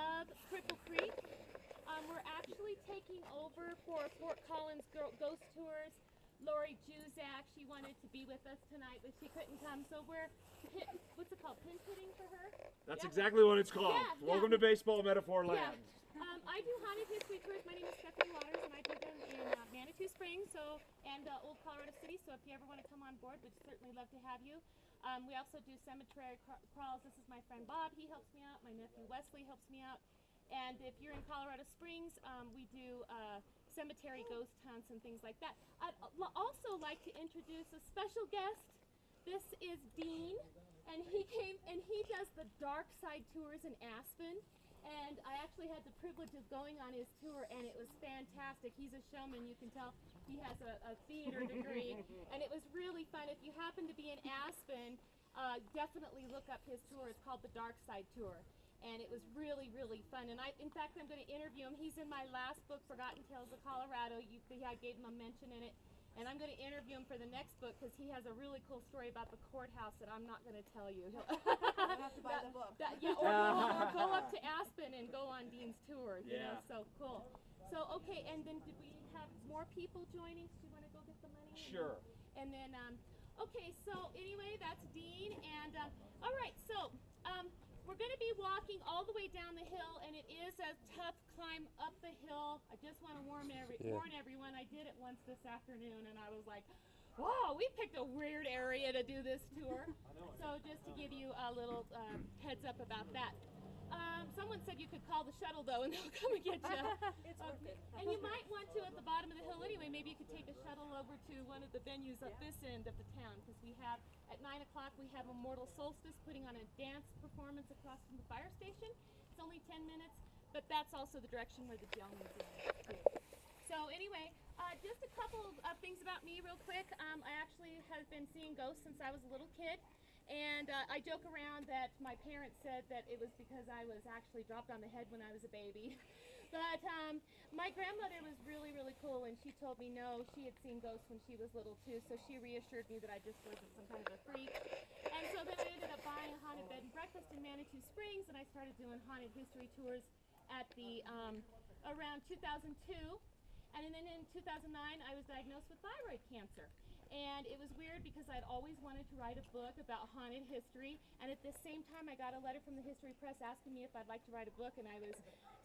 of Cripple Creek. We're actually taking over for Fort Collins Ghost Tours. Lori Juzak, she wanted to be with us tonight, but she couldn't come, so we're, what's it called, pinch hitting for her? That's exactly what it's called. Yeah, Welcome to Baseball Metaphor Land. I do haunted history tours. My name is Stephanie Waters, and I do them in Manitou Springs and Old Colorado City, so if you ever want to come on board, we'd certainly love to have you. We also do cemetery crawls. This is my friend Bob. He helps me out. My nephew Wesley helps me out. And if you're in Colorado Springs, we do cemetery ghost hunts and things like that. I'd also like to introduce a special guest. This is Dean, and he came and he does the dark side tours in Aspen. And I actually had the privilege of going on his tour, and it was fantastic. He's a showman, you can tell. He has a theater degree, and it was really fun. If you happen to be in Aspen, definitely look up his tour. It's called the Dark Side Tour. And it was really, really fun. And in fact, I'm going to interview him. He's in my last book, Forgotten Tales of Colorado. I gave him a mention in it. And I'm going to interview him for the next book because he has a really cool story about the courthouse that I'm not going to tell you. You'll have to buy the book. Or go up to Aspen and go on Dean's tour. You know, so cool. So, okay, and then did we have more people joining? Do you want to go get the money? Sure. And then, okay, so anyway, that's Dean. And, all right, so, we're going to be walking all the way down the hill, and it is a tough climb up the hill. I just want to warn everyone. I did it once this afternoon, and I was like, wow, we picked a weird area to do this tour. So just to give you a little heads up about that. Someone said you could call the shuttle, though, and they'll come and get you. It's worth it. And you might want to at the bottom of the hill anyway. Maybe you could take a shuttle over to one of the venues up this end of the town, because we have, at 9 o'clock, we have Immortal Solstice putting on a dance performance across from the fire station. It's only 10 minutes, but that's also the direction where the gentleman's in, too. So anyway, just a couple of things about me real quick. I actually have been seeing ghosts since I was a little kid. And I joke around that my parents said that it was because I was actually dropped on the head when I was a baby. But my grandmother was really, really cool, and she told me no, she had seen ghosts when she was little too, so she reassured me that I just wasn't some kind of a freak. And so then I ended up buying a haunted bed and breakfast in Manitou Springs, and I started doing haunted history tours at the around 2002. And then in 2009, I was diagnosed with thyroid cancer. And it was weird because I'd always wanted to write a book about haunted history. And at the same time, I got a letter from the History Press asking me if I'd like to write a book. And I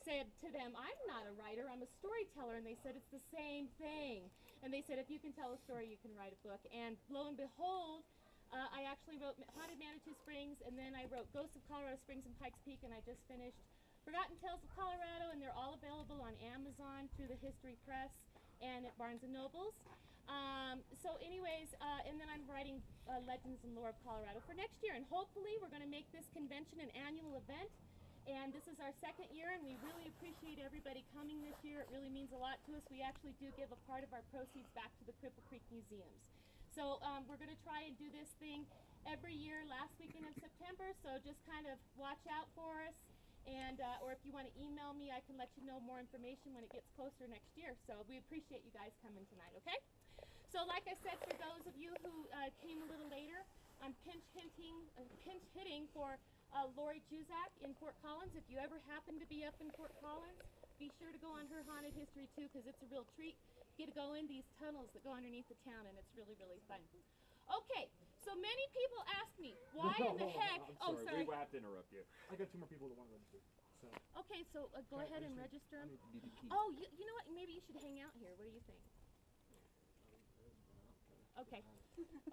said to them, I'm not a writer, I'm a storyteller. And they said, it's the same thing. And they said, if you can tell a story, you can write a book. And lo and behold, I actually wrote Haunted Manitou Springs, and then I wrote Ghosts of Colorado Springs and Pikes Peak, and I just finished Forgotten Tales of Colorado, and they're all available on Amazon through the History Press and at Barnes & Noble's. So anyways, and then I'm writing Legends and Lore of Colorado for next year, and hopefully we're going to make this convention an annual event. And this is our second year, and we really appreciate everybody coming this year. It really means a lot to us. We actually do give a part of our proceeds back to the Cripple Creek Museums. So we're going to try and do this thing every year, last weekend in September, so just kind of watch out for us. And or if you want to email me, I can let you know more information when it gets closer next year. So we appreciate you guys coming tonight, okay? So like I said, for those of you who came a little later, I'm pinch hitting for Lori Juzak in Fort Collins. If you ever happen to be up in Fort Collins, be sure to go on her haunted history too, because it's a real treat. You get to go in these tunnels that go underneath the town, and it's really, really fun. Okay, so many people ask me, why in the heck... I'm sorry, we have to interrupt you. I got 2 more people that want to register. So. Okay, so go ahead and register them. Key. Oh, you know what? Maybe you should hang out here. What do you think? Okay.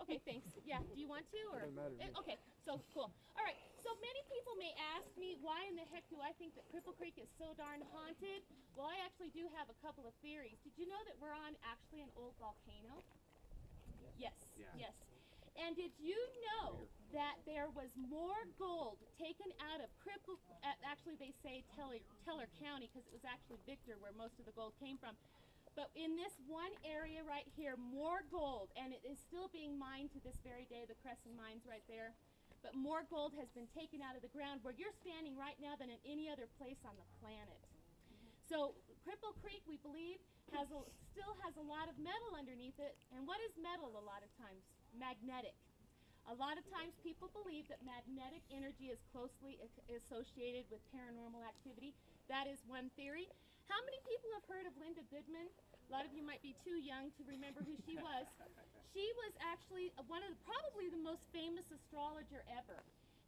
Okay, thanks. Yeah, do you want to? Or? It doesn't matter. Okay, so cool. All right, so many people may ask me, why in the heck do I think that Cripple Creek is so darn haunted? Well, I actually do have a couple of theories. Did you know that we're on actually an old volcano? Yes, Yeah. yes. And did you know that there was more gold taken out of actually they say Teller County, because it was actually Victor where most of the gold came from. But in this one area right here, more gold, and it is still being mined to this very day, the Crescent Mines right there. But more gold has been taken out of the ground where you're standing right now than in any other place on the planet. So Cripple Creek, we believe, still has a lot of metal underneath it. And what is metal a lot of times? Magnetic. A lot of times people believe that magnetic energy is closely associated with paranormal activity. That is one theory. How many people have heard of Linda Goodman? A lot of you might be too young to remember who she was. She was actually probably the most famous astrologer ever.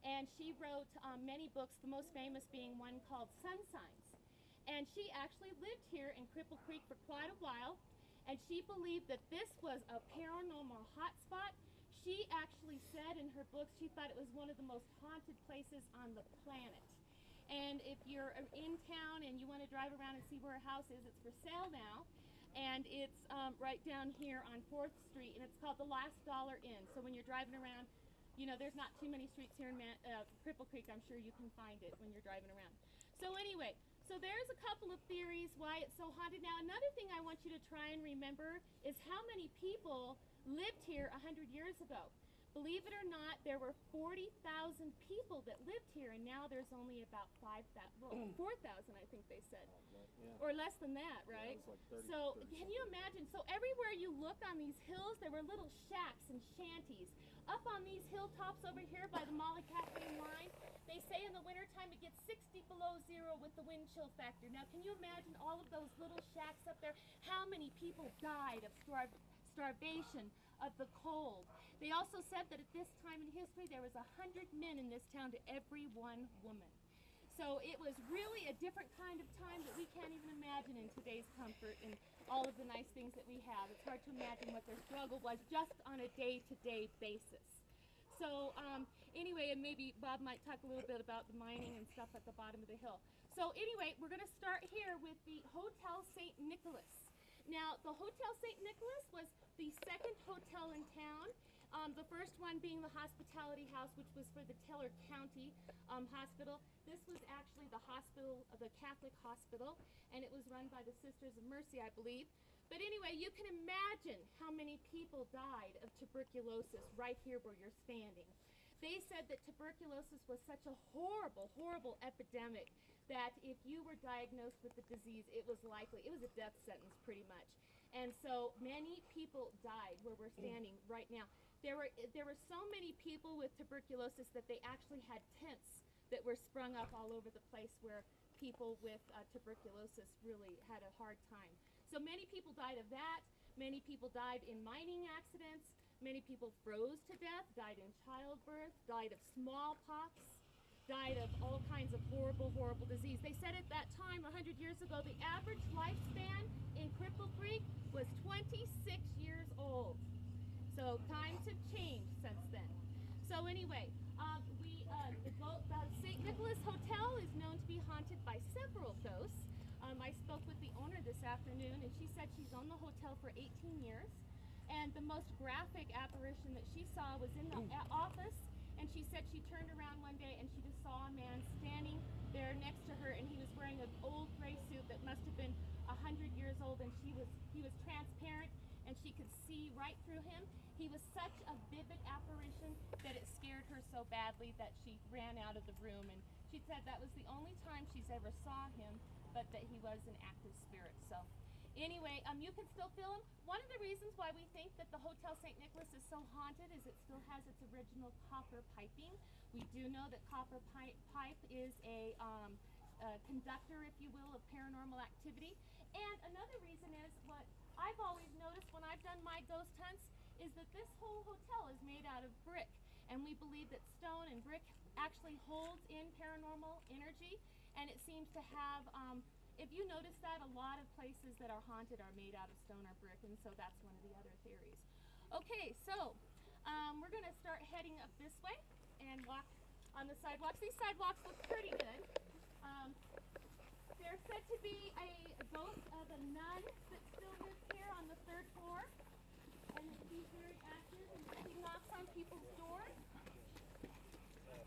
And she wrote many books, the most famous being one called Sun Signs. And she actually lived here in Cripple Creek for quite a while. And she believed that this was a paranormal hotspot. She actually said in her books she thought it was one of the most haunted places on the planet. And if you're in town and you want to drive around and see where her house is, it's for sale now. And it's right down here on 4th Street, and it's called the Last Dollar Inn. So when you're driving around, you know, there's not too many streets here in Cripple Creek. I'm sure you can find it when you're driving around. So anyway, so there's a couple of theories why it's so haunted. Now, another thing I want you to try and remember is how many people lived here 100 years ago. Believe it or not, there were 40,000 people that lived here, and now there's only about 4,000, I think they said. Or less than that, right? Yeah, it was like 30, so can you imagine? So everywhere you look on these hills, there were little shacks and shanties. Up on these hilltops over here by the Molly Cafe line, they say in the wintertime it gets 60 below zero with the wind chill factor. Now can you imagine all of those little shacks up there? How many people died of starvation, of the cold? They also said that at this time in history there was 100 men in this town to every one woman. So it was really a different kind of time that we can't even imagine in today's comfort and all of the nice things that we have. It's hard to imagine what their struggle was just on a day-to-day basis. So anyway, and maybe Bob might talk a little bit about the mining and stuff at the bottom of the hill. So anyway, we're going to start here with the Hotel St. Nicholas. Now, the Hotel St. Nicholas was the second hotel in town. The first one being the Hospitality House, which was for the Teller County Hospital. This was actually the hospital, the Catholic hospital, and it was run by the Sisters of Mercy, I believe. But anyway, you can imagine how many people died of tuberculosis right here where you're standing. They said that tuberculosis was such a horrible, horrible epidemic that if you were diagnosed with the disease, it was a death sentence pretty much. And so many people died where we're standing right now. There were so many people with tuberculosis that they actually had tents that were sprung up all over the place where people with tuberculosis really had a hard time. So many people died of that. Many people died in mining accidents. Many people froze to death, died in childbirth, died of smallpox, died of all kinds of horrible, horrible disease. They said at that time, 100 years ago, the average lifespan in Cripple Creek was 26 years old. So times have changed since then. So anyway, the St. Nicholas Hotel is known to be haunted by several ghosts. I spoke with the owner this afternoon, and she said she's owned the hotel for 18 years. And the most graphic apparition that she saw was in the office, and she said she turned around one day and she just saw a man standing there next to her, and he was wearing an old gray suit that must have been 100 years old, and he was transparent, and she could see right through him. He was such a vivid apparition that it scared her so badly that she ran out of the room, and she said that was the only time she's ever saw him, but that he was an active spirit. So anyway, you can still feel him. One of the reasons why we think that the Hotel St. Nicholas is so haunted is it still has its original copper piping. We do know that copper pipe is a conductor, if you will, of paranormal activity. And another reason is what I've always noticed when I've done my ghost hunts is that this whole hotel is made out of brick. And we believe that stone and brick actually holds in paranormal energy. And it seems to have, if you notice that, a lot of places that are haunted are made out of stone or brick. And so that's one of the other theories. Okay, so we're going to start heading up this way and walk on the sidewalks. These sidewalks look pretty good. There's said to be a ghost of a nun that still lives here on the 3rd floor. And he's very active and he knocks on people's doors.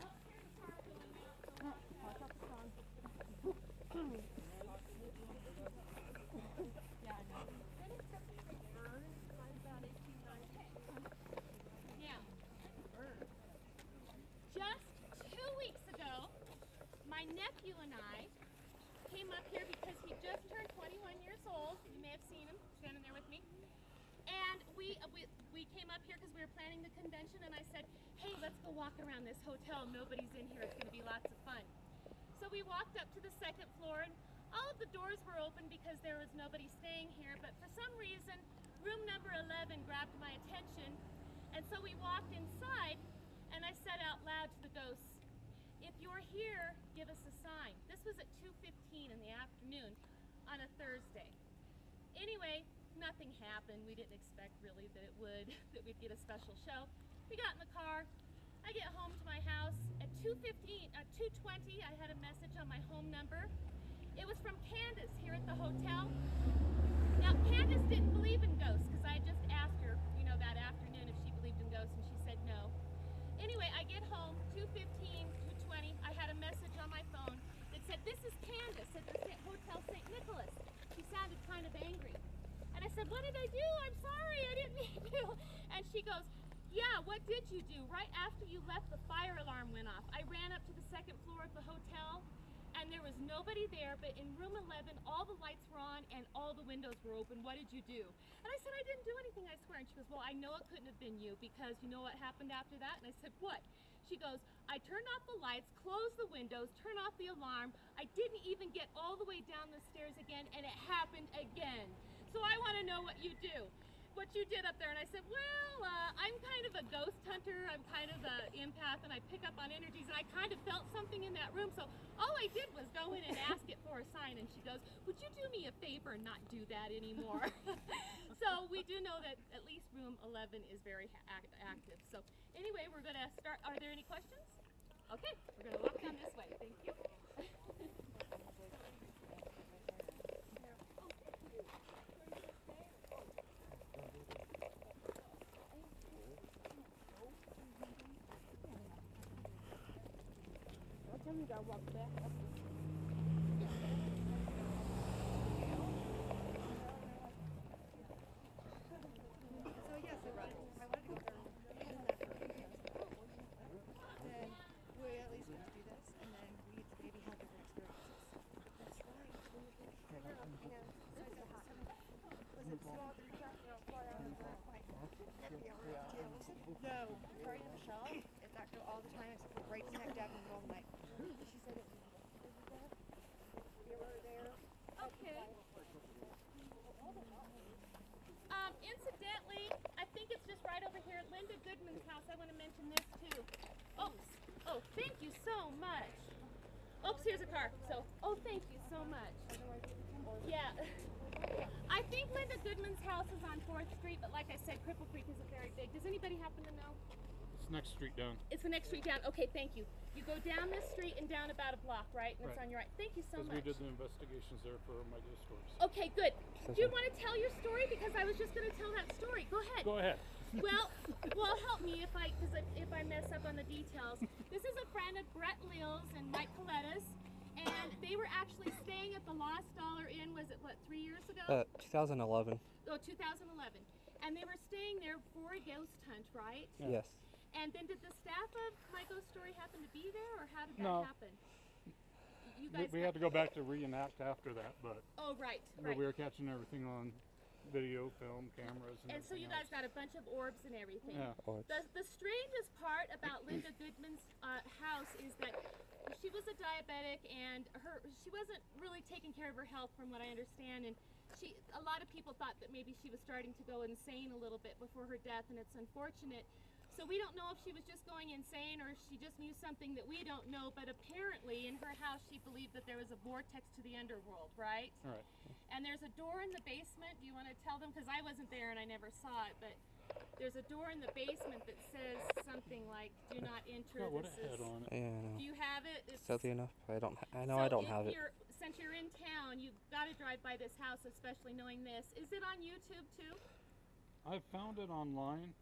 Oh, here's a car going out. So watch out the song. Yeah, I know. Then it's something they burned right about 1890. Now, just 2 weeks ago, my nephew and I came up here because he just turned 21 years old. You may have seen him standing there with me. And And we came up here because we were planning the convention, and I said, hey, let's go walk around this hotel. Nobody's in here. It's going to be lots of fun. So we walked up to the second floor, and all of the doors were open because there was nobody staying here. But for some reason, room number 11 grabbed my attention. And so we walked inside, and I said out loud to the ghosts, if you're here, give us a sign. This was at 2:15 in the afternoon on a Thursday. Anyway, nothing happened. We didn't expect really that that we'd get a special show. We got in the car. I get home to my house at 2:20, I had a message on my home number. It was from Candace here at the hotel. Now, Candace didn't believe in ghosts because I had just asked her, that afternoon if she believed in ghosts, and she said no. Anyway, I get home, 2:15, 2:20, I had a message on my phone that said, this is Candace at the Hotel St. Nicholas. She sounded kind of angry. And I said, what did I do? I'm sorry, I didn't mean to. And she goes, yeah, what did you do? Right after you left, the fire alarm went off. I ran up to the second floor of the hotel, and there was nobody there, but in room 11, all the lights were on and all the windows were open. What did you do? And I said, I didn't do anything, I swear. And she goes, well, I know it couldn't have been you, because you know what happened after that? And I said, what? She goes, I turned off the lights, closed the windows, turned off the alarm. I didn't even get all the way down the stairs again, and it happened again. So I want to know what you do. What you did up there. And I said, well, I'm kind of a ghost hunter. I'm kind of an empath, and I pick up on energies, and I kind of felt something in that room. So all I did was go in and ask it for a sign. And she goes, would you do me a favor and not do that anymore? So we do know that at least room 11 is very active. So anyway, we're going to start. Are there any questions? Okay, we're going to walk down this way. Thank you. You gotta walk back up. So yes, I wanted to go there. Then we at least get to do this, and then we get to maybe have different experiences. That's right. No, according to Michelle, it's actually all the time except for right smack dab in the middle of the night. She said it was there. Okay. Incidentally, I think it's just right over here at Linda Goodman's house. I want to mention this too. Oops. Oh, thank you so much. Oops, here's a car. So, thank you so much. Yeah. I think Linda Goodman's house is on 4th Street, but like I said, Cripple Creek isn't very big. Does anybody happen to know? It's next street down. It's the next street down. Okay, thank you. You go down this street and down about a block, right? And it's on your right. Thank you so much. Because we did the investigations there for my ghost stories. Okay, good. Do you want to tell your story? Because I was just going to tell that story. Go ahead. Go ahead. Well, help me if I mess up on the details. This is a friend of Brett Lills and Mike Coletta's, and they were actually staying at the Lost Dollar Inn. Was it 3 years ago? 2011. Oh, 2011. And they were staying there for a ghost hunt, right? Yes. And then did the staff of My Ghost Story happen to be there, or how did that happen? You guys We had to go back to reenact after that, but right. we were catching everything on video, film, cameras, And so you guys got a bunch of orbs and everything. Yeah. The strangest part about Linda Goodman's house is that she was a diabetic, and she wasn't really taking care of her health, from what I understand. And a lot of people thought that maybe she was starting to go insane a little bit before her death, and it's unfortunate. So we don't know if she was just going insane or she just knew something that we don't know, but apparently in her house she believed that there was a vortex to the underworld, right? Right. And there's a door in the basement. Do you want to tell them? Because I wasn't there and I never saw it, but there's a door in the basement that says something like, do not enter. What a head on it. Yeah. Do you have it? Sadly enough, I don't have it. Since you're in town, you've got to drive by this house, especially knowing this. Is it on YouTube too? I found it online.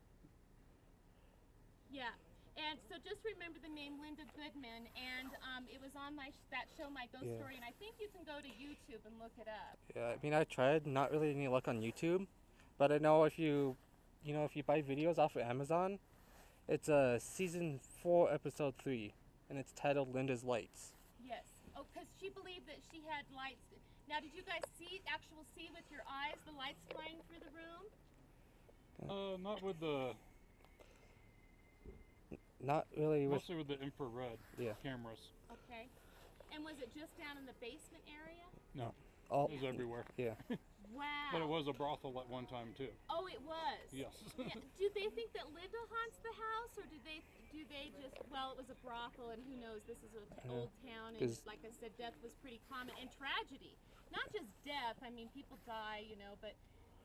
Yeah, and so just remember the name Linda Goodman, and it was on that show, My Ghost Story, and I think you can go to YouTube and look it up. Yeah, I mean, I tried, not really any luck on YouTube, but I know if you buy videos off of Amazon, it's season 4, episode 3, and it's titled Linda's Lights. Yes. Oh, because she believed that she had lights. Now, did you guys see with your eyes the lights flying through the room? Not with the, Not really with. mostly with the infrared Yeah. cameras. Okay. And was it just down in the basement area? No, All. it was everywhere. Yeah. Wow. But it was a brothel at one time too. Oh, it was. Yes. Yeah. Do they think that Linda haunts the house, or do they just? Well, it was a brothel, and who knows? This is an old town, and 'Cause- like I said, death was pretty common, and tragedy. Not just death. I mean, people die, you know, but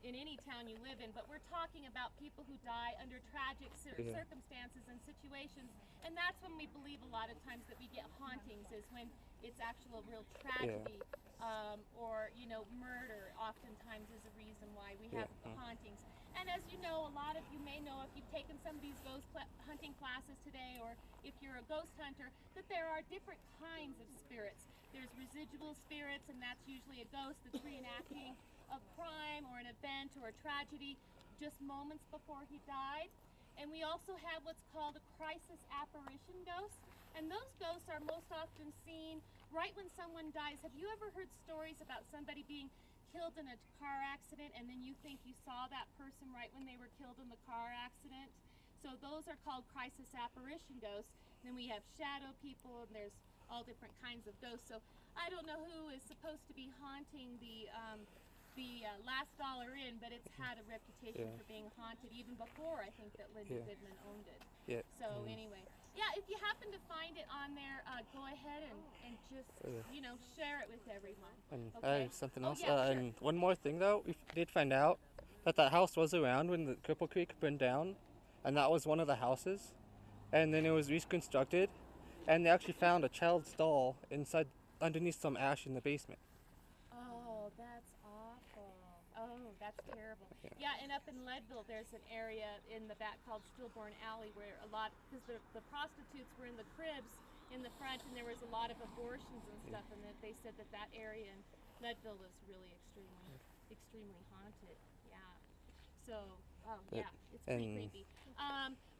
in any town you live in. But we're talking about people who die under tragic Yeah. circumstances and situations, and that's when we believe a lot of times that we get hauntings, is when it's actual real tragedy. Or murder oftentimes is a reason why we have hauntings. And as you know, a lot of you may know, if you've taken some of these ghost hunting classes today, or if you're a ghost hunter, that there are different kinds of spirits. There's residual spirits, and that's usually a ghost that's reenacting a crime or an event or a tragedy just moments before he died. And we also have what's called a crisis apparition ghost. And those ghosts are most often seen right when someone dies. Have you ever heard stories about somebody being killed in a car accident, and then you think you saw that person right when they were killed in the car accident? So those are called crisis apparition ghosts. Then we have shadow people, and there's all different kinds of ghosts. So I don't know who is supposed to be haunting the Last Dollar Inn, but it's had a reputation for being haunted even before I think that Linda Goodman owned it. Yeah. So anyway, yeah, if you happen to find it on there, go ahead and just share it with everyone. And I Okay. have something Oh, else. yeah, sure. And one more thing, though, we did find out that that house was around when the Cripple Creek burned down, and that was one of the houses. And then it was reconstructed, and they actually found a child's doll underneath some ash in the basement. Oh, that's awful. Oh, that's terrible. Yeah, and up in Leadville, there's an area in the back called Stillborn Alley where because the prostitutes were in the cribs in the front, and there was a lot of abortions and stuff, and that they said that area in Leadville was really extremely haunted. Yeah. So, yeah, it's pretty creepy.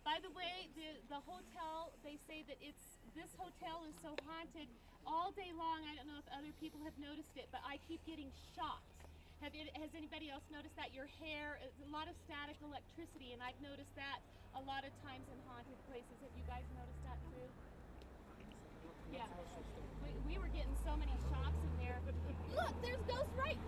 By the way, the hotel, they say that this hotel is so haunted all day long. I don't know if other people have noticed it, but I keep getting shocked. Has anybody else noticed that? Your hair, a lot of static electricity, and I've noticed that a lot of times in haunted places. Have you guys noticed that too? Yeah. We were getting so many shocks in there. Look, there's ghosts right